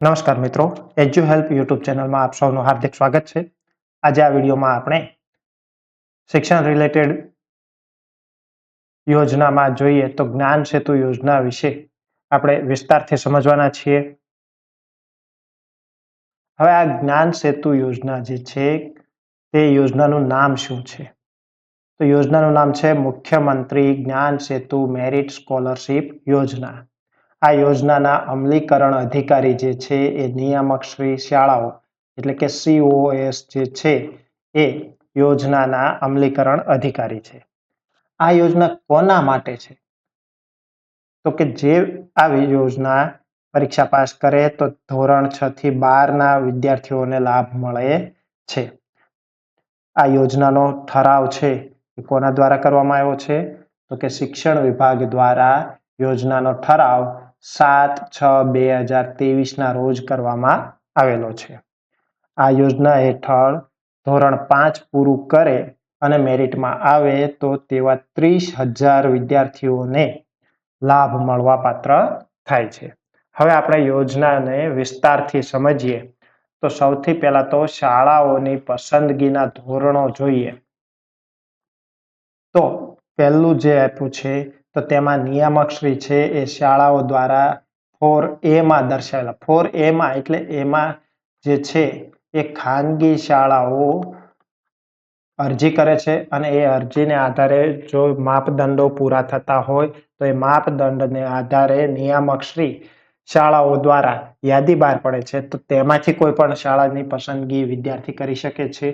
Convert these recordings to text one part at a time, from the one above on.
નમસ્કાર મિત્રો, એજ્યુ help YouTube ચેનલમાં આપ સૌનું હાર્દિક સ્વાગત છે. આજે આ વિડીયોમાં આપણે શિક્ષણ રિલેટેડ યોજનામાં જોઈએ તો જ્ઞાન સેતુ યોજના વિશે આપણે વિસ્તારથી સમજવાના છીએ. હવે આ જ્ઞાન સેતુ યોજના જે છે તે યોજનાનું નામ શું છે? તો યોજનાનું નામ છે મુખ્યમંત્રી જ્ઞાન સેતુ મેરિટ સ્કોલરશિપ યોજના. આ યોજનાના અમલીકરણ અધિકારી જે છે એ નિયામક શ્રી શાળાઓ એટલે કે COS જે છે એ યોજનાના અમલીકરણ અધિકારી છે. આ યોજના કોના માટે છે? તો કે જે આ યોજના પરીક્ષા પાસ કરે તો ધોરણ 6 થી 12 ના વિદ્યાર્થીઓને લાભ મળે છે. આ યોજનાનો ઠરાવ છે એ કોના દ્વારા કરવામાં આવ્યો છે? તો કે શિક્ષણ વિભાગ દ્વારા યોજનાનો ઠરાવ 7/6/2023 ના રોજ કરવામાં આવેલો છે. આ યોજના હેઠળ ધોરણ 5 પૂરું કરે અને મેરિટમાં આવે તો તેવા 30,000 વિદ્યાર્થીઓને લાભ મળવા પાત્ર થાય છે. હવે આપણે યોજનાને વિસ્તારથી સમજીએ તો સૌથી પહેલા તો શાળાઓની પસંદગીના ધોરણો જોઈએ. તો પહેલું જે આપ્યું છે તો તેમાં નિયામક શ્રી છે એ શાળાઓ દ્વારા 4A માં દર્શાવેલા 4A માં એટલે એમાં જે છે એ ખાનગી શાળાઓ અરજી કરે છે અને એ અરજીને આધારે જો માપદંડો પૂરા થતા હોય તો એ માપદંડને આધારે નિયામક શ્રી શાળાઓ દ્વારા યાદી બહાર પડે છે તો તેમાંથી કોઈ પણ શાળાની પસંદગી વિદ્યાર્થી કરી શકે છે.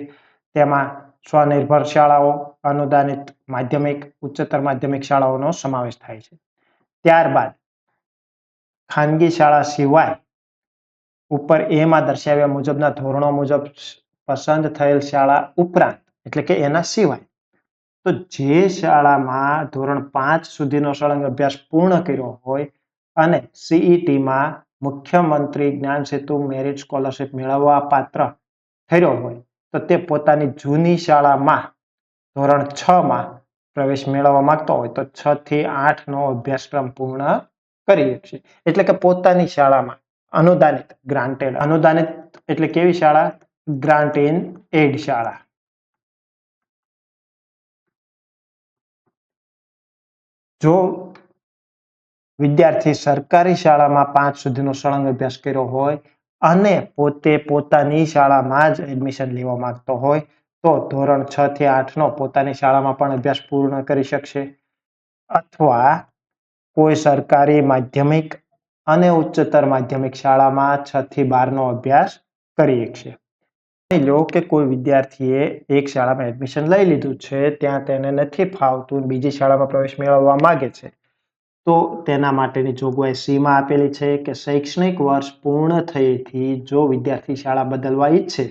તેમાં સ્વનિર્ભર શાળાઓ, અનુદાનિત માધ્યમિક, ઉચ્ચતર માધ્યમિક શાળાઓનો સમાવેશ થાય છે. ત્યારબાદ ખાનગી શાળા સિવાય ઉપર એમાં દર્શાવ્યા મુજબના ધોરણો મુજબ પસંદ થયેલ શાળા ઉપરાંત એટલે કે એના સિવાય તો જે શાળામાં ધોરણ 5 સુધીનો સળંગ અભ્યાસ પૂર્ણ કર્યો હોય અને CETમાં મુખ્યમંત્રી જ્ઞાન સેતુ મેરિટ સ્કોલરશિપ મેળવવા પાત્ર થયો હોય તો તે પોતાની જૂની શાળામાં ધોરણ 6માં પ્રવેશ મેળવવા માંગતો હોય તો 6 થી 8 નો અભ્યાસક્રમ પૂર્ણ કરી શકશે. એટલે કે પોતાની શાળામાં અનુદાનિત અનુદાનિત એટલે કેવી શાળા? ગ્રાન્ટ ઇન એડ શાળા. જો વિદ્યાર્થી સરકારી શાળામાં 5 સુધીનો સળંગ અભ્યાસ કર્યો હોય અને પોતે પોતાની શાળામાં જ એડમિશન લેવા માંગતો હોય તો ધોરણ 6 થી 8 નો પોતાની શાળામાં પણ અભ્યાસ પૂર્ણ કરી શકશે અથવા કોઈ સરકારી માધ્યમિક અને ઉચ્ચતર માધ્યમિક શાળામાં 6 થી 12 નો અભ્યાસ કરી શકશે. માની લો કે કોઈ વિદ્યાર્થીએ એક શાળામાં એડમિશન લઈ લીધું છે, ત્યાં તેને નથી ફાવતું, બીજી શાળામાં પ્રવેશ મેળવવા માંગે છે તો તેના માટેની જોગવાઈ C માં આપેલી છે કે શૈક્ષણિક વર્ષ પૂર્ણ થયેથી જો વિદ્યાર્થી શાળા બદલવા ઈચ્છે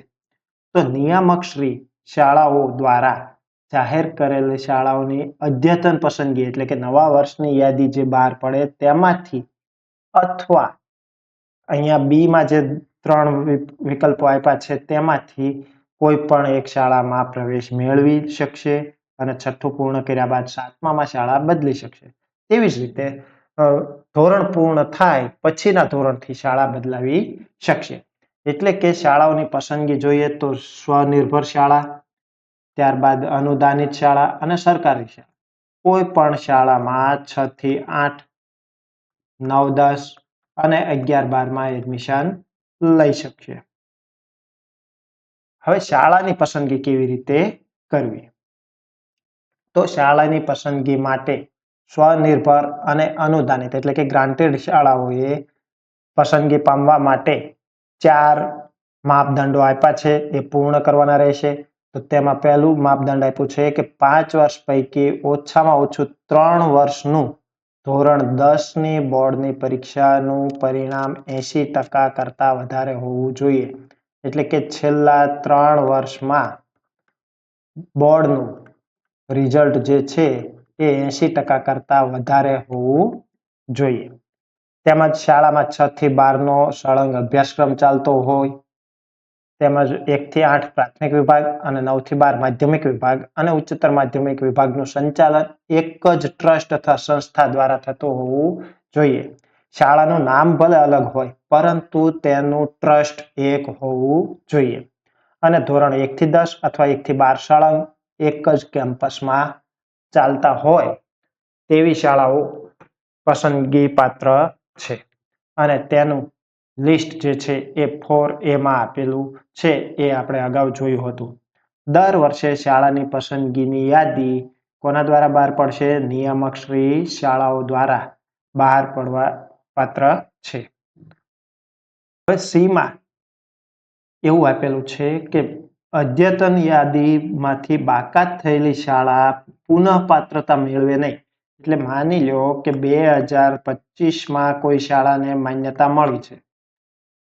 તો નિયામક શ્રી શાળાઓ દ્વારા જાહેર કરેલી શાળાઓની અદ્યતન પસંદગી એટલે કે નવા વર્ષની યાદી જે બહાર પડે તેમાંથી અથવા અહીંયા B માં જે 3 વિકલ્પો આપ્યા છે તેમાંથી કોઈ પણ એક શાળામાં પ્રવેશ મેળવી શકશે અને 6થું પૂર્ણ કર્યા બાદ 7મામાં શાળા બદલી શકશે. તેવી જ રીતે ધોરણ પૂર્ણ થાય પછીના ધોરણથી શાળા બદલાવી શકશે. એટલે કે શાળાઓની પસંદગી જોઈએ તો સ્વનિર્ભર શાળા, ત્યારબાદ અનુદાનિત શાળા અને સરકારી શાળા. કોઈ પણ શાળામાં 6 થી 8, 9, 10 અને 11-12માં એડમિશન લઈ શકશે. હવે શાળાની પસંદગી કેવી રીતે કરવી? તો શાળાની પસંદગી માટે સ્વનિર્ભર અને અનુદાનિત એટલે કે ગ્રાન્ટેડ શાળાઓએ પસંદગી પામવા માટે 4 માપદંડો આપ્યા છે એ પૂર્ણ કરવાના રહેશે. તો તેમાં પહેલું માપદંડ આપ્યું છે કે 5 વર્ષ પૈકી ઓછામાં ઓછું 3 વર્ષનું ધોરણ 10ની બોર્ડની પરીક્ષાનું પરિણામ 80% કરતા વધારે હોવું જોઈએ. એટલે કે છેલ્લા 3 વર્ષમાં બોર્ડનું રિઝલ્ટ જે છે એ 80% કરતા વધારે હોવું જોઈએ. તેમજ શાળામાં 6 થી 12 નો સળંગ અભ્યાસક્રમ ચાલતો હોય, તેમજ 1 થી 8 પ્રાથમિક વિભાગ અને 9 થી 12 માધ્યમિક વિભાગ અને ઉચ્ચતર માધ્યમિક વિભાગનું સંચાલન એક જ ટ્રસ્ટ અથવા સંસ્થા દ્વારા થતું હોવું જોઈએ. શાળાનું નામ ભલે અલગ હોય પરંતુ તેનું ટ્રસ્ટ એક હોવું જોઈએ અને ધોરણ 1 થી 10 અથવા 1 થી 12 શાળા એક જ કેમ્પસમાં ચાલતા હોય તેવી શાળાઓ પસંદગી પાત્ર છે અને તેનું લિસ્ટ જે છે એ 4A માં આપેલું છે એ આપણે અગાઉ જોયું હતું. દર વર્ષે શાળાની પસંદગીની યાદી કોના દ્વારા બહાર પડશે? નિયામક શ્રી શાળાઓ દ્વારા બહાર પડવા પાત્ર છે. હવે સી માં એવું આપેલું છે કે અદ્યતન યાદીમાંથી બાકાત થયેલી શાળા પુનઃ પાત્રતા મેળવે નહીં. એટલે માની લો કે 2025માં કોઈ શાળાને માન્યતા મળી છે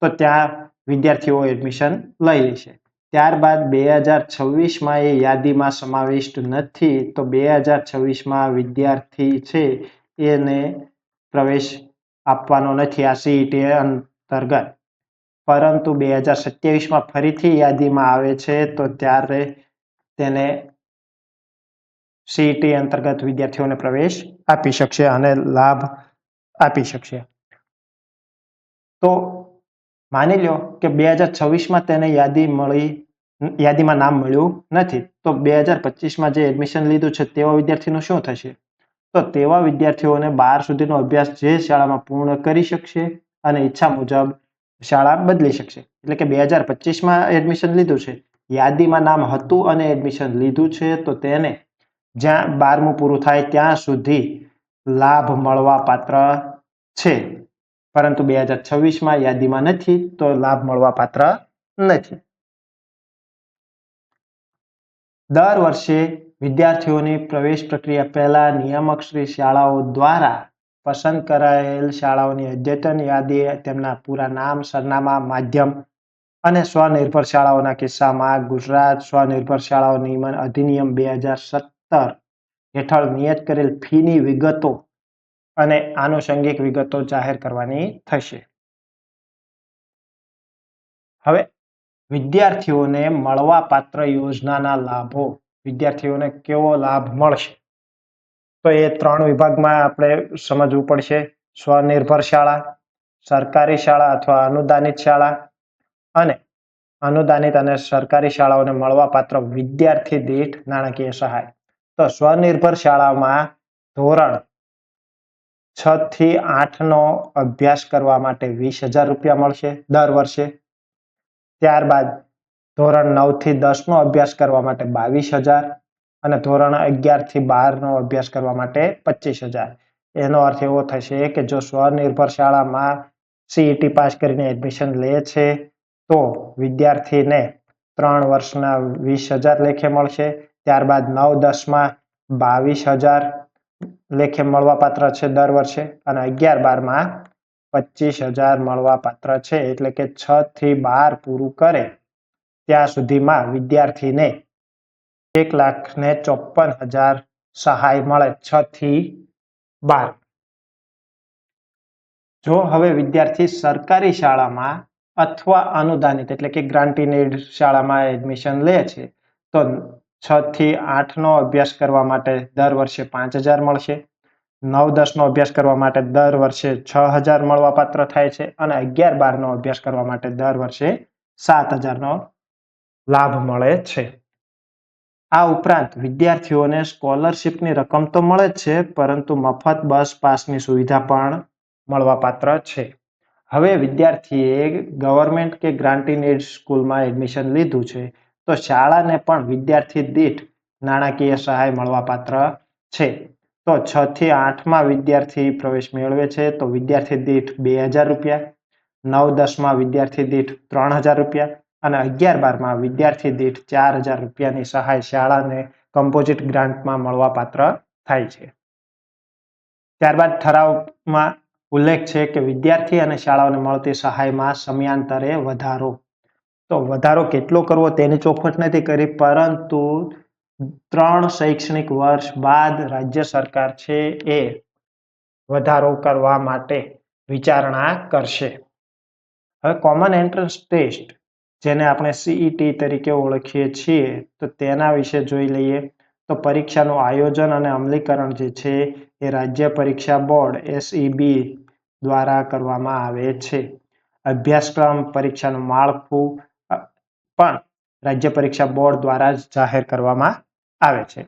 તો ત્યાં વિદ્યાર્થીઓ એડમિશન લઈ લેશે. ત્યારબાદ 2026માં એ યાદીમાં સમાવિષ્ટ નથી તો 2026માં વિદ્યાર્થી છે એને પ્રવેશ આપવાનો નથી આ સીઈટી અંતર્ગત. પરંતુ 2027માં ફરીથી યાદીમાં આવે છે તો ત્યારે તેને સીઈટી અંતર્ગત વિદ્યાર્થીઓને પ્રવેશ આપી શકશે અને લાભ આપી શકશે. તો માની લો કે 2026માં તેને યાદીમાં નામ મળ્યું નથી તો 2025માં જે એડમિશન લીધું છે તેવા વિદ્યાર્થીનું શું થશે? તો તેવા વિદ્યાર્થીઓને 12 સુધીનો અભ્યાસ જે શાળામાં પૂર્ણ કરી શકશે અને ઈચ્છા મુજબ શાળા બદલી શકશે. એટલે કે 2025માં એડમિશન લીધું છે, યાદીમાં નામ હતું અને એડમિશન લીધું છે તો તેને જ્યાં 12મું પૂરું થાય ત્યાં સુધી લાભ મળવા પાત્ર છે. પરંતુ 2026માં યાદીમાં નથી તો લાભ મળવા પાત્ર નથી. દર વર્ષે વિદ્યાર્થીઓની પ્રવેશ પ્રક્રિયા પહેલા નિયામક શ્રી શાળાઓ દ્વારા પસંદ કરાયેલ શાળાઓની અદ્યતન યાદી તેમના પૂરા નામ, સરનામા, માધ્યમ અને સ્વનિર્ભર શાળાઓના કિસ્સામાં ગુજરાત સ્વનિર્ભર શાળાઓ નિયમન અધિનિયમ 2017 હેઠળ નિયત કરેલ ફીની વિગતો અને આનુષંગિક વિગતો જાહેર કરવાની થશે. હવે વિદ્યાર્થીઓને મળવાપાત્ર યોજનાના લાભો, વિદ્યાર્થીઓને કેવો લાભ મળશે? તો એ 3 વિભાગમાં આપણે સમજવું પડશે. સ્વનિર્ભર શાળા, સરકારી શાળા અથવા અનુદાનિત શાળા અને અનુદાનિત અને સરકારી શાળાઓને મળવાપાત્ર વિદ્યાર્થી દીઠ નાણાકીય સહાય. તો સ્વનિર્ભર શાળામાં ધોરણ 6 થી 8નો અભ્યાસ કરવા માટે 20,000 રૂપિયા મળશે દર વર્ષે. ત્યારબાદ ધોરણ 9 થી 10નો અભ્યાસ કરવા માટે 22,000 અને ધોરણ 11 થી 12નો અભ્યાસ કરવા માટે 25,000. એનો અર્થ એવો થશે કે જો સ્વનિર્ભર શાળામાં સીઈટી પાસ કરીને એડમિશન લે છે તો વિદ્યાર્થીને 3 વર્ષના 20,000 લેખે મળશે. ત્યારબાદ 9-10માં 22,000 લેખે મળવાપાત્ર છે દર વર્ષે અને 11-12માં 25,000 મળવાપાત્ર છે. એટલે કે 6 થી 12 પૂરું કરે ત્યાં સુધીમાં વિદ્યાર્થીને 1,54,000 સહાય મળે 6 થી 12. જો હવે વિદ્યાર્થી સરકારી શાળામાં અથવા અનુદાનિત એટલે કે ગ્રાન્ટીનેડ શાળામાં એડમિશન લે છે તો 6 થી 8નો અભ્યાસ કરવા માટે દર વર્ષે 5,000 મળશે. 9-10નો અભ્યાસ કરવા માટે દર વર્ષે 6,000 મળવાપાત્ર થાય છે અને 11-12નો અભ્યાસ કરવા માટે દર વર્ષે 7,000નો લાભ મળે છે. આ ઉપરાંત વિદ્યાર્થીઓને સ્કોલરશીપની રકમ તો મળે જ છે પરંતુ મફત બસ પાસની સુવિધા પણ મળવાપાત્ર છે. હવે વિદ્યાર્થીએ ગવર્મેન્ટ કે ગ્રાન્ટીનેડ સ્કૂલમાં એડમિશન લીધું છે તો શાળાને પણ વિદ્યાર્થી દીઠ નાણાકીય સહાય મળવાપાત્ર છે. તો 6 થી 8માં વિદ્યાર્થી પ્રવેશ મેળવે છે તો વિદ્યાર્થી દીઠ 2,000 રૂપિયા, 9-10માં વિદ્યાર્થી દીઠ 3,000 રૂપિયા અને 11-12માં વિદ્યાર્થી દીઠ 4,000 રૂપિયાની સહાય શાળાને કમ્પોઝિટ ગ્રાન્ટમાં મળવાપાત્ર થાય છે. ત્યારબાદ ઠરાવમાં ઉલ્લેખ છે કે વિદ્યાર્થી અને શાળાઓને મળતી સહાયમાં સમયાંતરે વધારો. તો વધારો કેટલો કરવો તેની ચોખવટ નથી કરી પરંતુ 3 શૈક્ષણિક વર્ષ બાદ રાજ્ય સરકાર છે એ વધારો કરવા માટે વિચારણા કરશે. હવે કોમન એન્ટ્રન્સ ટેસ્ટ જેને આપણે સીઈટી તરીકે ઓળખીએ છીએ તો તેના વિશે જોઈ લઈએ. તો પરીક્ષાનું આયોજન અને અમલીકરણ જે છે એ રાજ્ય પરીક્ષા બોર્ડ SEB દ્વારા કરવામાં આવે છે. અભ્યાસક્રમ પરીક્ષાનું માળખું પણ રાજ્ય પરીક્ષા બોર્ડ દ્વારા જ જાહેર કરવામાં આવે છે.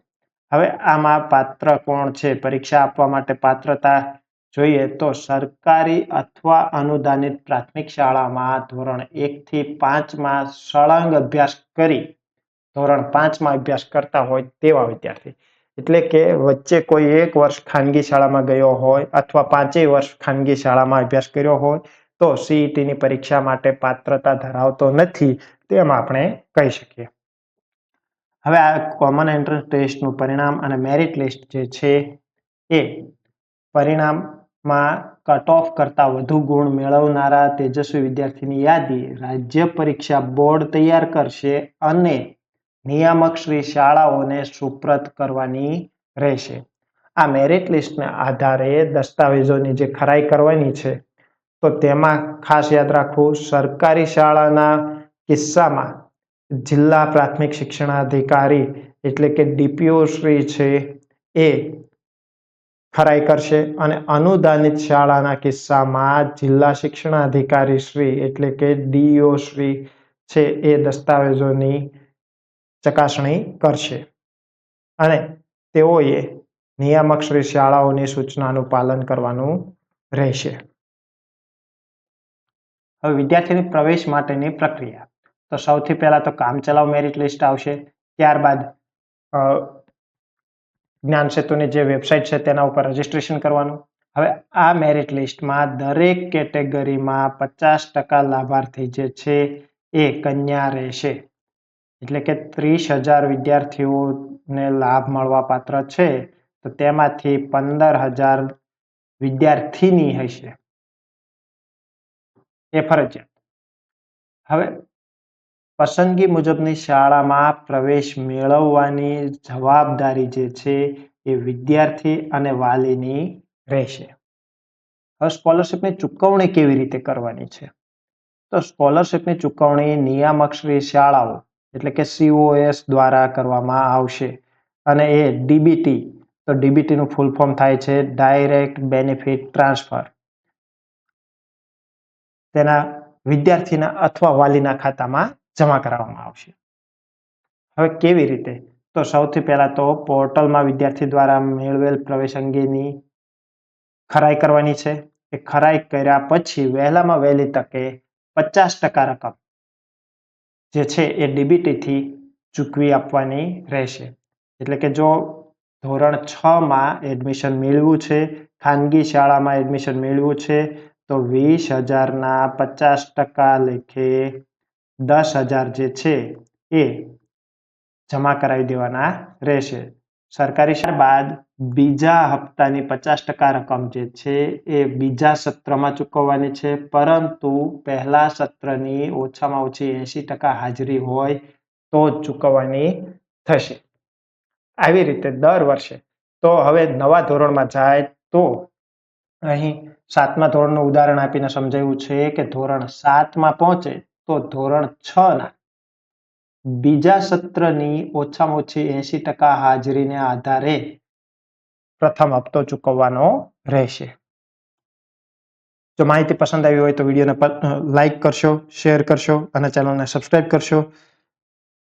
હવે આમાં પાત્ર કોણ છે? પરીક્ષા આપવા માટે પાત્રતા જોઈએ તો સરકારી અથવા અનુદાનિત પ્રાથમિક શાળામાં ધોરણ 1 થી 5માં સળંગ અભ્યાસ કરી ધોરણ 5માં અભ્યાસ કરતા હોય તેવા વિદ્યાર્થી, એટલે કે વચ્ચે કોઈ એક વર્ષ ખાનગી શાળામાં ગયો હોય અથવા 5 વર્ષ ખાનગી શાળામાં અભ્યાસ કર્યો હોય તો સીઈટીની પરીક્ષા માટે પાત્રતા ધરાવતો નથી તેમ આપણે કહી શકીએ. હવે આ કોમન એન્ટ્રન્સ ટેસ્ટનું પરિણામ અને મેરિટ લિસ્ટ જે છે એ પરિણામમાં કટ ઓફ કરતાં વધુ ગુણ મેળવનારા તેજસ્વી વિદ્યાર્થીની યાદી રાજ્ય પરીક્ષા બોર્ડ તૈયાર કરશે અને નિયામક શ્રી શાળાઓને સુપ્રત કરવાની રહેશે. આ મેરિટ લિસ્ટના આધારે દસ્તાવેજોની જે ખરાઈ કરવાની છે તો તેમાં ખાસ યાદ રાખવું, સરકારી શાળાના કિસ્સામાં જિલ્લા પ્રાથમિક શિક્ષણાધિકારી એટલે કે ડીપીઓ શ્રી છે એ ખરાઈ કરશે અને અનુદાનિત શાળાના કિસ્સામાં જિલ્લા શિક્ષણાધિકારી શ્રી એટલે કે ડીઈઓ શ્રી છે એ દસ્તાવેજોની ચકાસણી કરશે અને તેઓએ નિયામક શ્રી શાળાઓની સૂચનાનું પાલન કરવાનું રહેશે. હવે વિદ્યાર્થીની પ્રવેશ માટેની પ્રક્રિયા, તો સૌથી પહેલા તો કામચલાઉ મેરિટ લિસ્ટ આવશે, ત્યારબાદ જ્ઞાન સેતુની જે વેબસાઇટ છે તેના ઉપર રજીસ્ટ્રેશન કરવાનું. હવે આ મેરિટ લિસ્ટમાં દરેક કેટેગરીમાં 50% લાભાર્થી જે છે એ કન્યા રહેશે, એટલે કે 30,000 વિદ્યાર્થીઓને લાભ મળવા પાત્ર છે તો તેમાંથી 15,000 વિદ્યાર્થીની હશે, એ ફરજિયાત. હવે પસંદગી મુજબની શાળામાં પ્રવેશ મેળવવાની જવાબદારી જે છે એ વિદ્યાર્થી અને વાલીની રહેશે. હવે સ્કોલરશિપની ચૂકવણી કેવી રીતે કરવાની છે? તો સ્કોલરશિપની ચૂકવણી નિયામક શ્રી શાળાઓ એટલે કે COS દ્વારા કરવામાં આવશે અને એ ડીબીટી, તો ડીબીટીનું ફૂલ ફોર્મ થાય છે ડાયરેક્ટ બેનિફિટ ટ્રાન્સફર, તેના વિદ્યાર્થીના અથવા વાલીના ખાતામાં જમા કરાવવામાં આવશે. હવે કેવી રીતે? તો સૌથી પહેલા તો પોર્ટલમાં વિદ્યાર્થી દ્વારા મેળવેલ પ્રવેશ અંગેની ખરાઈ કરવાની છે. એ ખરાઈ કર્યા પછી વહેલામાં વહેલી તકે 50% રકમ જે છે એ ડીબીટીથી ચૂકવી આપવાની રહેશે. એટલે કે જો ધોરણ 6માં એડમિશન મેળવ્યું છે, ખાનગી શાળામાં એડમિશન મેળવ્યું છે તો 20,000ના 50% લેખે 10,000 જે છે એ જમા કરાવી દેવાના રહેશે. સરકારી શાળા બાદ બીજા હપ્તાની 50% રકમ જે છે એ બીજા સત્રમાં ચૂકવવાની છે, પરંતુ પહેલા સત્રની ઓછામાં ઓછી 80% હાજરી હોય તો જ ચૂકવવાની થશે. આવી રીતે દર વર્ષે. તો હવે નવા ધોરણમાં જાય તો અહીં 7મા ધોરણનું ઉદાહરણ આપીને સમજાવ્યું છે કે ધોરણ 7માં પહોંચે તો ધોરણ 6ના બીજા સત્રની ઓછામાં ઓછી 80% હાજરીને આધારે પ્રથમ હપ્તો ચૂકવવાનો રહેશે. જો માહિતી પસંદ આવી હોય તો વિડીયોને લાઈક કરશો, શેર કરશો અને ચેનલને સબસ્ક્રાઇબ કરશો.